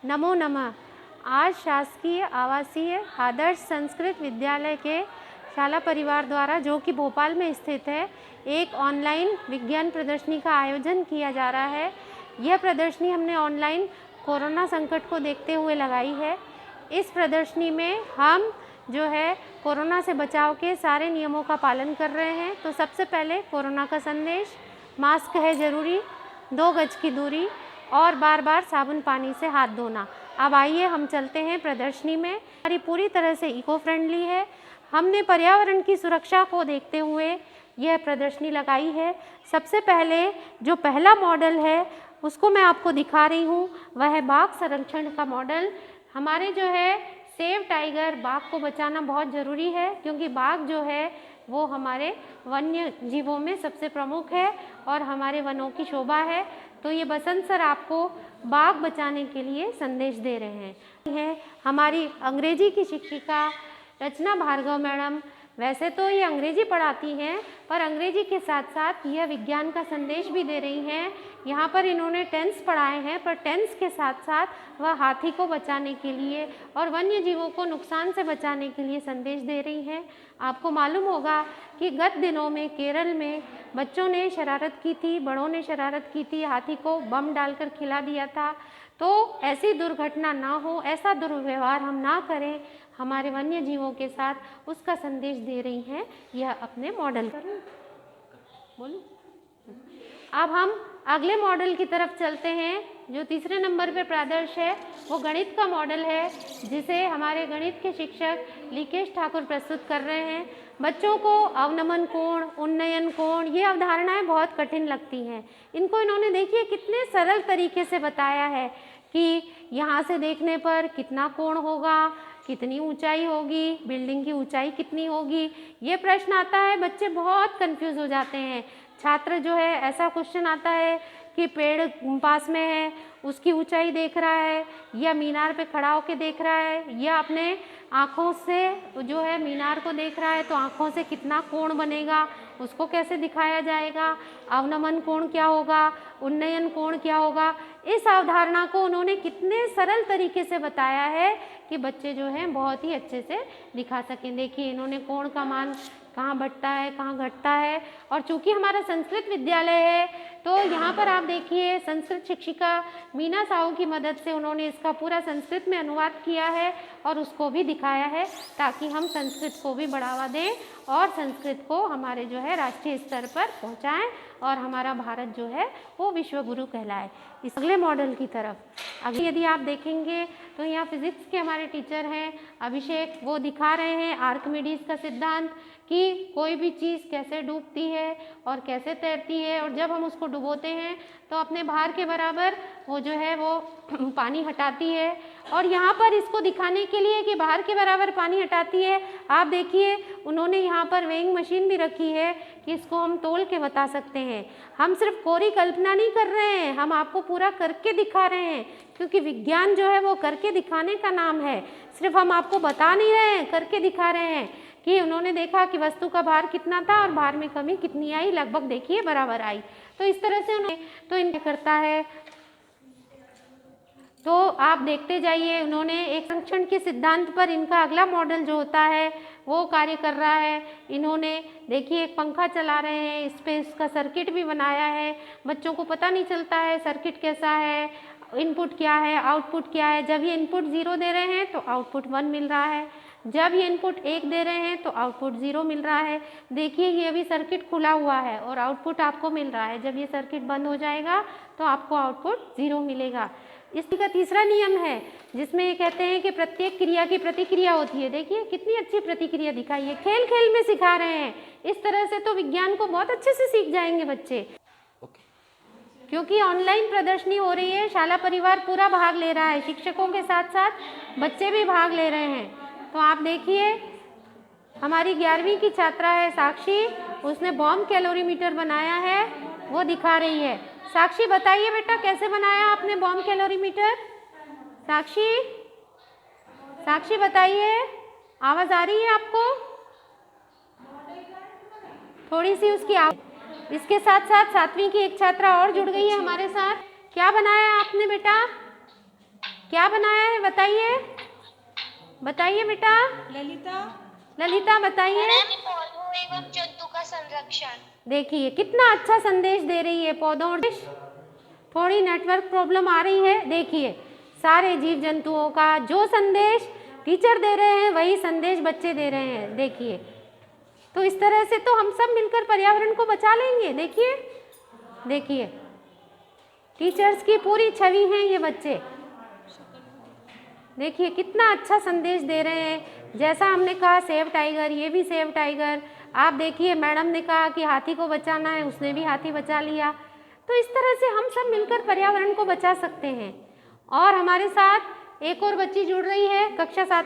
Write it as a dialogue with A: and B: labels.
A: नमो नमः। आज शासकीय आवासीय आदर्श संस्कृत विद्यालय के शाला परिवार द्वारा, जो कि भोपाल में स्थित है, एक ऑनलाइन विज्ञान प्रदर्शनी का आयोजन किया जा रहा है। यह प्रदर्शनी हमने ऑनलाइन कोरोना संकट को देखते हुए लगाई है। इस प्रदर्शनी में हम जो है कोरोना से बचाव के सारे नियमों का पालन कर रहे हैं। तो सबसे पहले कोरोना का संदेश, मास्क है ज़रूरी, 2 गज की दूरी और बार बार साबुन पानी से हाथ धोना। अब आइए हम चलते हैं प्रदर्शनी में। हमारी पूरी तरह से इको फ्रेंडली है। हमने पर्यावरण की सुरक्षा को देखते हुए यह प्रदर्शनी लगाई है। सबसे पहले जो पहला मॉडल है उसको मैं आपको दिखा रही हूँ, वह है बाघ संरक्षण का मॉडल। हमारे जो है सेव टाइगर, बाघ को बचाना बहुत ज़रूरी है, क्योंकि बाघ जो है वो हमारे वन्य जीवों में सबसे प्रमुख है और हमारे वनों की शोभा है। तो ये बसंत सर आपको बाघ बचाने के लिए संदेश दे रहे हैं। हमारी अंग्रेजी की शिक्षिका रचना भार्गव मैडम, वैसे तो ये अंग्रेजी पढ़ाती हैं, पर अंग्रेजी के साथ साथ यह विज्ञान का संदेश भी दे रही हैं। यहाँ पर इन्होंने टेंस पढ़ाए हैं, पर टेंस के साथ साथ वह हाथी को बचाने के लिए और वन्य जीवों को नुकसान से बचाने के लिए संदेश दे रही हैं। आपको मालूम होगा कि गत दिनों में केरल में बच्चों ने शरारत की थी, बड़ों ने शरारत की थी, हाथी को बम डालकर खिला दिया था। तो ऐसी दुर्घटना ना हो, ऐसा दुर्व्यवहार हम ना करें हमारे वन्य जीवों के साथ, उसका संदेश दे रही हैं यह अपने मॉडल पर। बोलो। अब हम अगले मॉडल की तरफ चलते हैं। जो तीसरे नंबर पर प्रादर्श है वो गणित का मॉडल है, जिसे हमारे गणित के शिक्षक लीकेश ठाकुर प्रस्तुत कर रहे हैं। बच्चों को अवनमन कोण, उन्नयन कोण, ये अवधारणाएं बहुत कठिन लगती हैं। इनको इन्होंने देखिए कितने सरल तरीके से बताया है कि यहाँ से देखने पर कितना कोण होगा, कितनी ऊंचाई होगी, बिल्डिंग की ऊंचाई कितनी होगी। ये प्रश्न आता है, बच्चे बहुत कंफ्यूज हो जाते हैं। छात्र जो है, ऐसा क्वेश्चन आता है कि पेड़ पास में है, उसकी ऊंचाई देख रहा है, या मीनार पे खड़ा होकर देख रहा है, या अपने आँखों से जो है मीनार को देख रहा है, तो आँखों से कितना कोण बनेगा, उसको कैसे दिखाया जाएगा, अवनमन कोण क्या होगा, उन्नयन कोण क्या होगा। इस अवधारणा को उन्होंने कितने सरल तरीके से बताया है कि बच्चे जो हैं बहुत ही अच्छे से दिखा सकें। देखिए इन्होंने कोण का मान कहाँ बढ़ता है, कहाँ घटता है। और चूंकि हमारा संस्कृत विद्यालय है, तो यहाँ पर आप देखिए संस्कृत शिक्षिका मीना साहू की मदद से उन्होंने इसका पूरा संस्कृत में अनुवाद किया है और उसको भी दिखाया है, ताकि हम संस्कृत को भी बढ़ावा दें और संस्कृत को हमारे जो है राष्ट्रीय स्तर पर पहुँचाएँ और हमारा भारत जो है वो विश्व गुरु कहलाए। इस अगले मॉडल की तरफ अगले यदि आप देखेंगे तो यहाँ फिजिक्स के हमारे टीचर हैं अभिषेक, वो दिखा रहे हैं आर्किमिडीज का सिद्धांत कि कोई भी चीज़ कैसे डूबती है और कैसे तैरती है, और जब हम उसको डुबोते हैं तो अपने भार के बराबर वो जो है वो पानी हटाती है। और यहाँ पर इसको दिखाने के लिए कि भार के बराबर पानी हटाती है, आप देखिए उन्होंने यहाँ पर वेइंग मशीन भी रखी है कि इसको हम तोल के बता सकते हैं। हम सिर्फ कोरी कल्पना नहीं कर रहे हैं, हम आपको पूरा करके दिखा रहे हैं, क्योंकि विज्ञान जो है वो करके दिखाने का नाम है। सिर्फ हम आपको बता नहीं रहे हैं, करके दिखा रहे हैं कि उन्होंने देखा कि वस्तु का भार कितना था और भार में कमी कितनी आई, लगभग देखिए बराबर आई। तो इस तरह से उन्होंने तो इनके करता है, तो आप देखते जाइए। उन्होंने एक संरक्षण के सिद्धांत पर इनका अगला मॉडल जो होता है वो कार्य कर रहा है। इन्होंने देखिए एक पंखा चला रहे हैं, इस पे इसका सर्किट भी बनाया है। बच्चों को पता नहीं चलता है सर्किट कैसा है, इनपुट क्या है, आउटपुट क्या है। जब ये इनपुट 0 दे रहे हैं तो आउटपुट 1 मिल रहा है, जब ये इनपुट 1 दे रहे हैं तो आउटपुट 0 मिल रहा है। देखिए ये अभी सर्किट खुला हुआ है और आउटपुट आपको मिल रहा है। जब ये सर्किट बंद हो जाएगा तो आपको आउटपुट 0 मिलेगा। इसी का तीसरा नियम है जिसमें ये कहते हैं कि प्रत्येक क्रिया की प्रतिक्रिया होती है। देखिए कितनी अच्छी प्रतिक्रिया दिखाई है, खेल खेल में सिखा रहे हैं। इस तरह से तो विज्ञान को बहुत अच्छे से सीख जाएंगे बच्चे। क्योंकि ऑनलाइन प्रदर्शनी हो रही है, शाला परिवार पूरा भाग ले रहा है, शिक्षकों के साथ साथ बच्चे भी भाग ले रहे हैं। तो आप देखिए हमारी 11वीं की छात्रा है साक्षी, उसने बॉम्ब कैलोरीमीटर बनाया है, वो दिखा रही है। साक्षी बताइए बेटा कैसे बनाया आपने बॉम्ब कैलोरीमीटर। साक्षी, साक्षी बताइए, आवाज आ रही है आपको? थोड़ी सी उसकी आवाज। इसके साथ साथ 7वीं की एक छात्रा और जुड़ गई है हमारे साथ। क्या बनाया आपने बेटा? क्या बनाया है बताइए, बताइए बेटा। ललिता बताइए।
B: पौधों एवं जंतु का संरक्षण।
A: देखिए कितना अच्छा संदेश दे रही है पौधों और थोड़ी नेटवर्क प्रॉब्लम आ रही है। देखिए सारे जीव जंतुओं का जो संदेश टीचर दे रहे हैं वही संदेश बच्चे दे रहे हैं। देखिए तो इस तरह से तो हम सब मिलकर पर्यावरण को बचा लेंगे। देखिए देखिए टीचर्स की पूरी छवि हैं ये बच्चे। देखिए कितना अच्छा संदेश दे रहे हैं। जैसा हमने कहा सेव टाइगर, ये भी सेव टाइगर। आप देखिए मैडम ने कहा कि हाथी को बचाना है, उसने भी हाथी बचा लिया। तो इस तरह से हम सब मिलकर पर्यावरण को बचा सकते हैं। और हमारे साथ एक और बच्ची जुड़ रही है, कक्षा 7